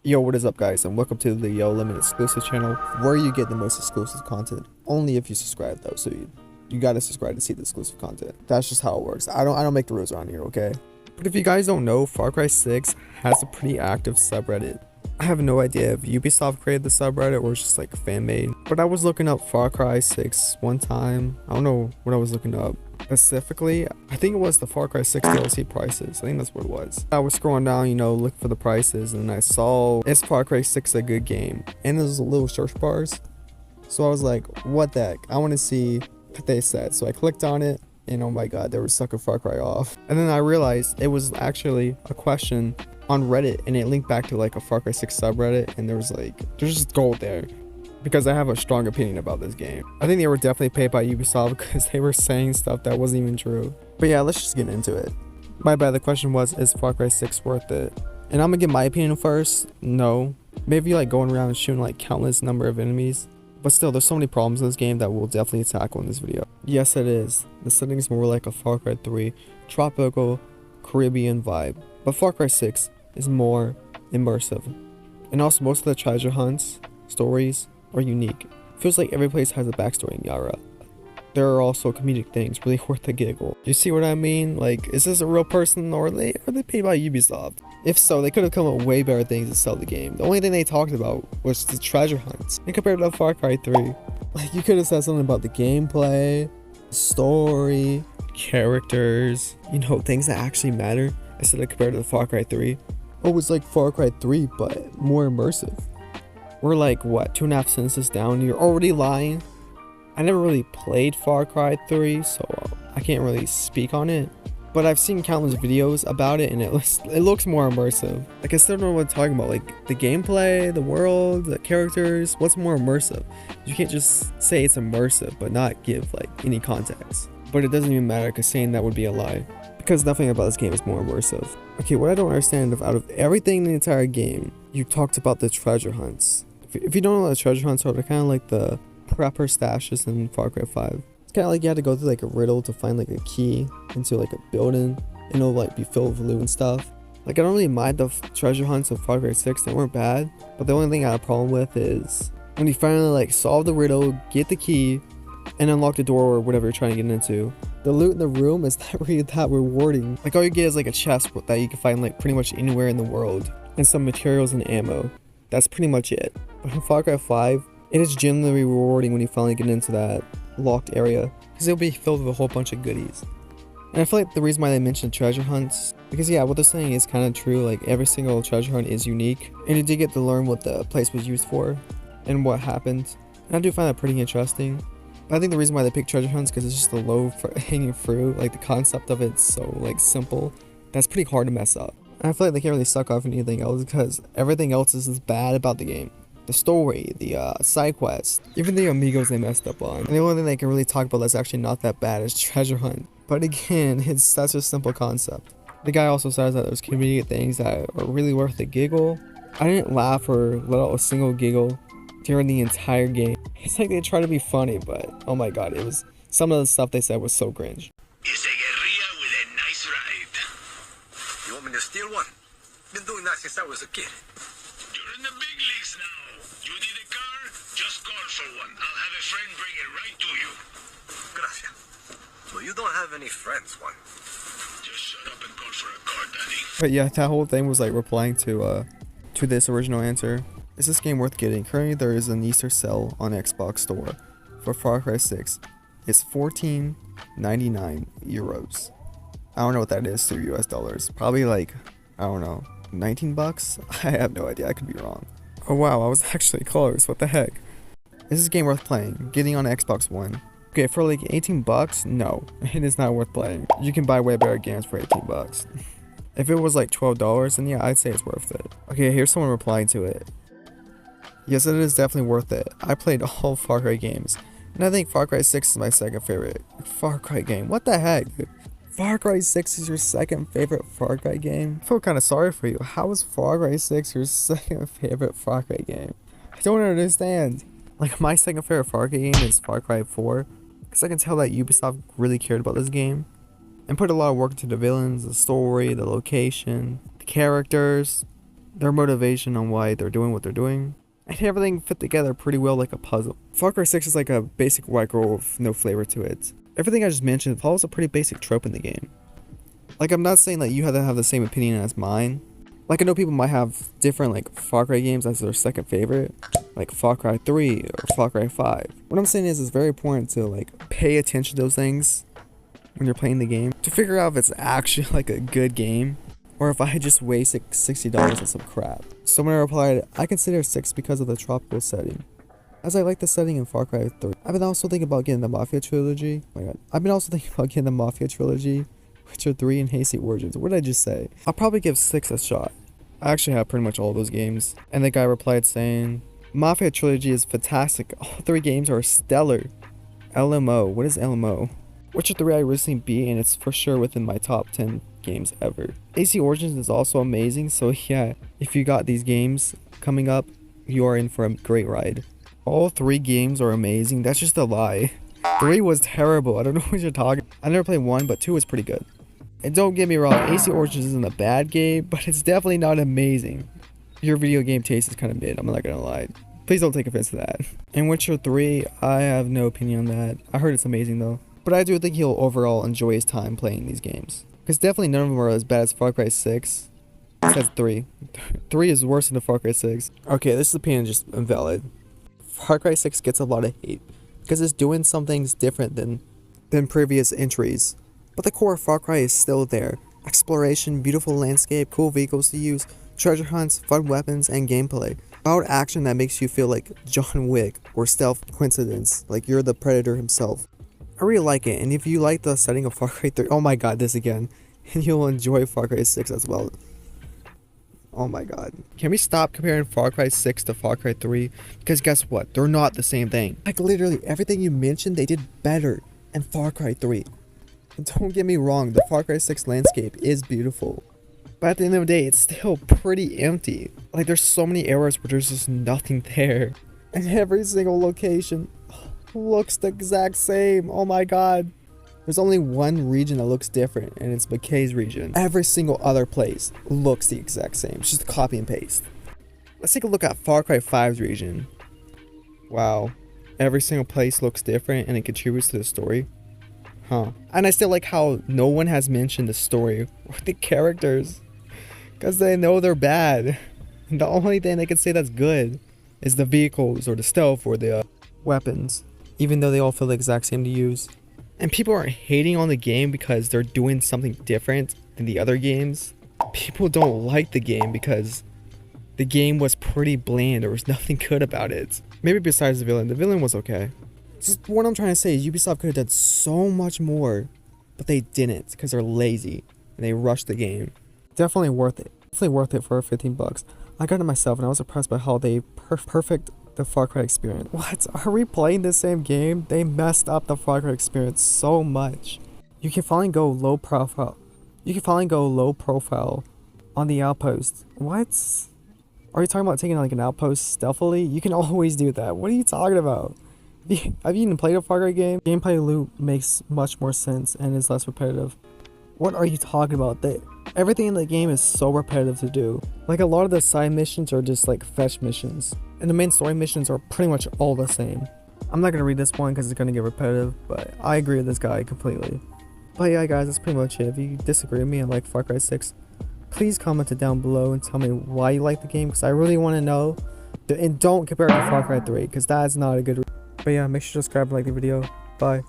Yo, what is up guys, and welcome to the Yo Limit exclusive channel where you get the most exclusive content. Only if you subscribe though, so you gotta subscribe to see the exclusive content. That's just how it works. I don't make the rules around here, okay? But if you guys don't know, Far Cry 6 has a pretty active subreddit. I have no idea if Ubisoft created the subreddit or it's just like fan made. But I was looking up Far Cry 6 one time. I don't know what I was looking up specifically. I think it was the Far Cry 6 DLC prices. I think that's what it was. I was scrolling down, looking for the prices, and I saw, is Far Cry 6 a good game? And there's little search bars. So I was like, what the heck? I want to see what they said. So I clicked on it, and oh my god, they were sucking Far Cry off. And then I realized it was actually a question on Reddit, and it linked back to like a Far Cry 6 subreddit, and there's just gold there. Because I have a strong opinion about this game. I think they were definitely paid by Ubisoft because they were saying stuff that wasn't even true. But yeah, let's just get into it. My bad, the question was, is Far Cry 6 worth it? And I'm gonna give my opinion first. No. Maybe like going around and shooting like countless number of enemies. But still, there's so many problems in this game that we'll definitely tackle in this video. Yes, it is. The setting is more like a Far Cry 3 tropical Caribbean vibe. But Far Cry 6 is more immersive. And also most of the treasure hunts, stories, are unique. Feels like every place has a backstory in Yara. There are also comedic things really worth the giggle. You see what I mean? Like, is this a real person, or are they paid by Ubisoft? If so, they could have come up with way better things to sell the game. The only thing they talked about was the treasure hunts. And compared to Far Cry 3, like, you could have said something about the gameplay, story, characters, things that actually matter, instead of compared to the Far Cry 3. Oh, it's like Far Cry 3, but more immersive. We're like, what, 2.5 sentences down? You're already lying? I never really played Far Cry 3, so I can't really speak on it. But I've seen countless videos about it, and it looks more immersive. Like, I still don't know what I'm talking about. Like, the gameplay, the world, the characters, what's more immersive? You can't just say it's immersive, but not give, like, any context. But it doesn't even matter, because saying that would be a lie. Because nothing about this game is more immersive. Okay, what I don't understand, out of everything in the entire game, you talked about the treasure hunts. If you don't know what the treasure hunts are, they're kind of like the prepper stashes in Far Cry 5. It's kind of like you had to go through like a riddle to find like a key into like a building, and it'll like be filled with loot and stuff. Like, I don't really mind the treasure hunts of Far Cry 6, they weren't bad, but the only thing I had a problem with is when you finally like solve the riddle, get the key, and unlock the door or whatever you're trying to get into. The loot in the room is not really that rewarding. Like, all you get is like a chest that you can find like pretty much anywhere in the world, and some materials and ammo. That's pretty much it. But in Far Cry 5, it is genuinely rewarding when you finally get into that locked area, because it'll be filled with a whole bunch of goodies. And I feel like the reason why they mentioned treasure hunts, because yeah, what they're saying is kind of true. Like, every single treasure hunt is unique, and you did get to learn what the place was used for and what happened. And I do find that pretty interesting. But I think the reason why they pick treasure hunts because it's just the low hanging fruit. Like, the concept of it's so like simple that's pretty hard to mess up. And I feel like they can't really suck off anything else because everything else is bad about the game. The story, the side quests, even the amigos they messed up on. And the only thing they can really talk about that's actually not that bad is treasure hunt. But again, it's such a simple concept. The guy also says that there's comedic things that are really worth the giggle. I didn't laugh or let out a single giggle during the entire game. It's like they try to be funny, but oh my god, some of the stuff they said was so cringe. It's a guerrilla with a nice ride. You want me to steal one? Been doing that since I was a kid. You're in the big leagues now. You need a car? Just call for one. I'll have a friend bring it right to you. Gracias. Well, you don't have any friends, Juan. Just shut up and call for a car, Danny. But yeah, that whole thing was like replying to this original answer. Is this game worth getting? Currently, there is an Easter sale on Xbox Store for Far Cry 6. It's 14.99 euros. I don't know what that is through US dollars. Probably like, I don't know, 19 bucks? I have no idea, I could be wrong. Oh wow, I was actually close, what the heck? Is this game worth playing? Getting on Xbox One. Okay, for like 18 bucks? No, it is not worth playing. You can buy way better games for 18 bucks. If it was like $12, then yeah, I'd say it's worth it. Okay, here's someone replying to it. Yes, it is definitely worth it. I played all Far Cry games, and I think Far Cry 6 is my second favorite Far Cry game. What the heck, dude? Far Cry 6 is your second favorite Far Cry game? I feel kind of sorry for you. How is Far Cry 6 your second favorite Far Cry game? I don't understand. Like, my second favorite Far Cry game is Far Cry 4, because I can tell that Ubisoft really cared about this game and put a lot of work into the villains, the story, the location, the characters. their motivation on why they're doing what they're doing, and everything fit together pretty well like a puzzle. Far Cry 6 is like a basic white girl with no flavor to it. Everything I just mentioned follows a pretty basic trope in the game. Like, I'm not saying that you have to have the same opinion as mine. Like, I know people might have different, like, Far Cry games as their second favorite, like Far Cry 3 or Far Cry 5. What I'm saying is it's very important to, like, pay attention to those things when you're playing the game to figure out if it's actually, like, a good game or if I just wasted $60 on some crap. So when I replied, I consider 6 because of the tropical setting, as I like the setting in Far Cry 3. I've been also thinking about getting the Mafia trilogy. Oh my god. I've been also thinking about getting the Mafia trilogy, Witcher 3, and Hasty Origins. What did I just say? I'll probably give 6 a shot. I actually have pretty much all those games. And the guy replied saying, Mafia trilogy is fantastic. All 3 games are stellar. LMO. What is LMO? Witcher 3 I recently beat, and it's for sure within my top 10 games ever. AC Origins is also amazing, so yeah, if you got these games coming up, you are in for a great ride. All 3 games are amazing. That's just a lie. 3 was terrible. I don't know what you're talking. I never played 1, but 2 was pretty good. And don't get me wrong, AC Origins isn't a bad game, but it's definitely not amazing. Your video game taste is kind of mid, I'm not gonna lie. Please don't take offense to that. And Witcher 3, I have no opinion on that. I heard it's amazing though. But I do think he'll overall enjoy his time playing these games. Because definitely none of them are as bad as Far Cry 6. It says 3. 3 is worse than the Far Cry 6. Okay, this opinion is just invalid. Far Cry 6 gets a lot of hate because it's doing some things different than previous entries. But the core of Far Cry is still there. Exploration, beautiful landscape, cool vehicles to use, treasure hunts, fun weapons, and gameplay. About action that makes you feel like John Wick or stealth coincidence, like you're the Predator himself. I really like it, and if you like the setting of Far Cry 3, oh my god, this again, and you'll enjoy Far Cry 6 as well. Oh my god. Can we stop comparing Far Cry 6 to Far Cry 3? Because guess what? They're not the same thing. Like literally everything you mentioned, they did better in Far Cry 3. Don't get me wrong, the Far Cry 6 landscape is beautiful. But at the end of the day, it's still pretty empty. Like there's so many areas where there's just nothing there. And every single location looks the exact same. Oh my god. There's only one region that looks different, and it's McKay's region. Every single other place looks the exact same. It's just copy and paste. Let's take a look at Far Cry 5's region. Wow. Every single place looks different, and it contributes to the story. Huh. And I still like how no one has mentioned the story or the characters, because they know they're bad. And the only thing they can say that's good is the vehicles or the stealth or the weapons, even though they all feel the exact same to use. And people aren't hating on the game because they're doing something different than the other games. People don't like the game because the game was pretty bland. There was nothing good about it. Maybe besides the villain. The villain was okay. Just what I'm trying to say is Ubisoft could have done so much more, but they didn't because they're lazy and they rushed the game. Definitely worth it. Definitely worth it for $15. I got it myself and I was surprised by how they perfect the Far Cry experience. What? Are we playing the same game? They messed up the Far Cry experience so much. You can finally go low profile. On the outpost. What? Are you talking about taking like an outpost stealthily? You can always do that. What are you talking about? Have you even played a Far Cry game? Gameplay loop makes much more sense and is less repetitive. What are you talking about? Everything in the game is so repetitive to do. Like a lot of the side missions are just like fetch missions. And the main story missions are pretty much all the same. I'm not going to read this one because it's going to get repetitive, but I agree with this guy completely. But yeah guys, that's pretty much it. If you disagree with me and like Far Cry 6, please comment it down below and tell me why you like the game, because I really want to know. And don't compare it to Far Cry 3 because that's not a good. But yeah, make sure to subscribe and like the video. Bye.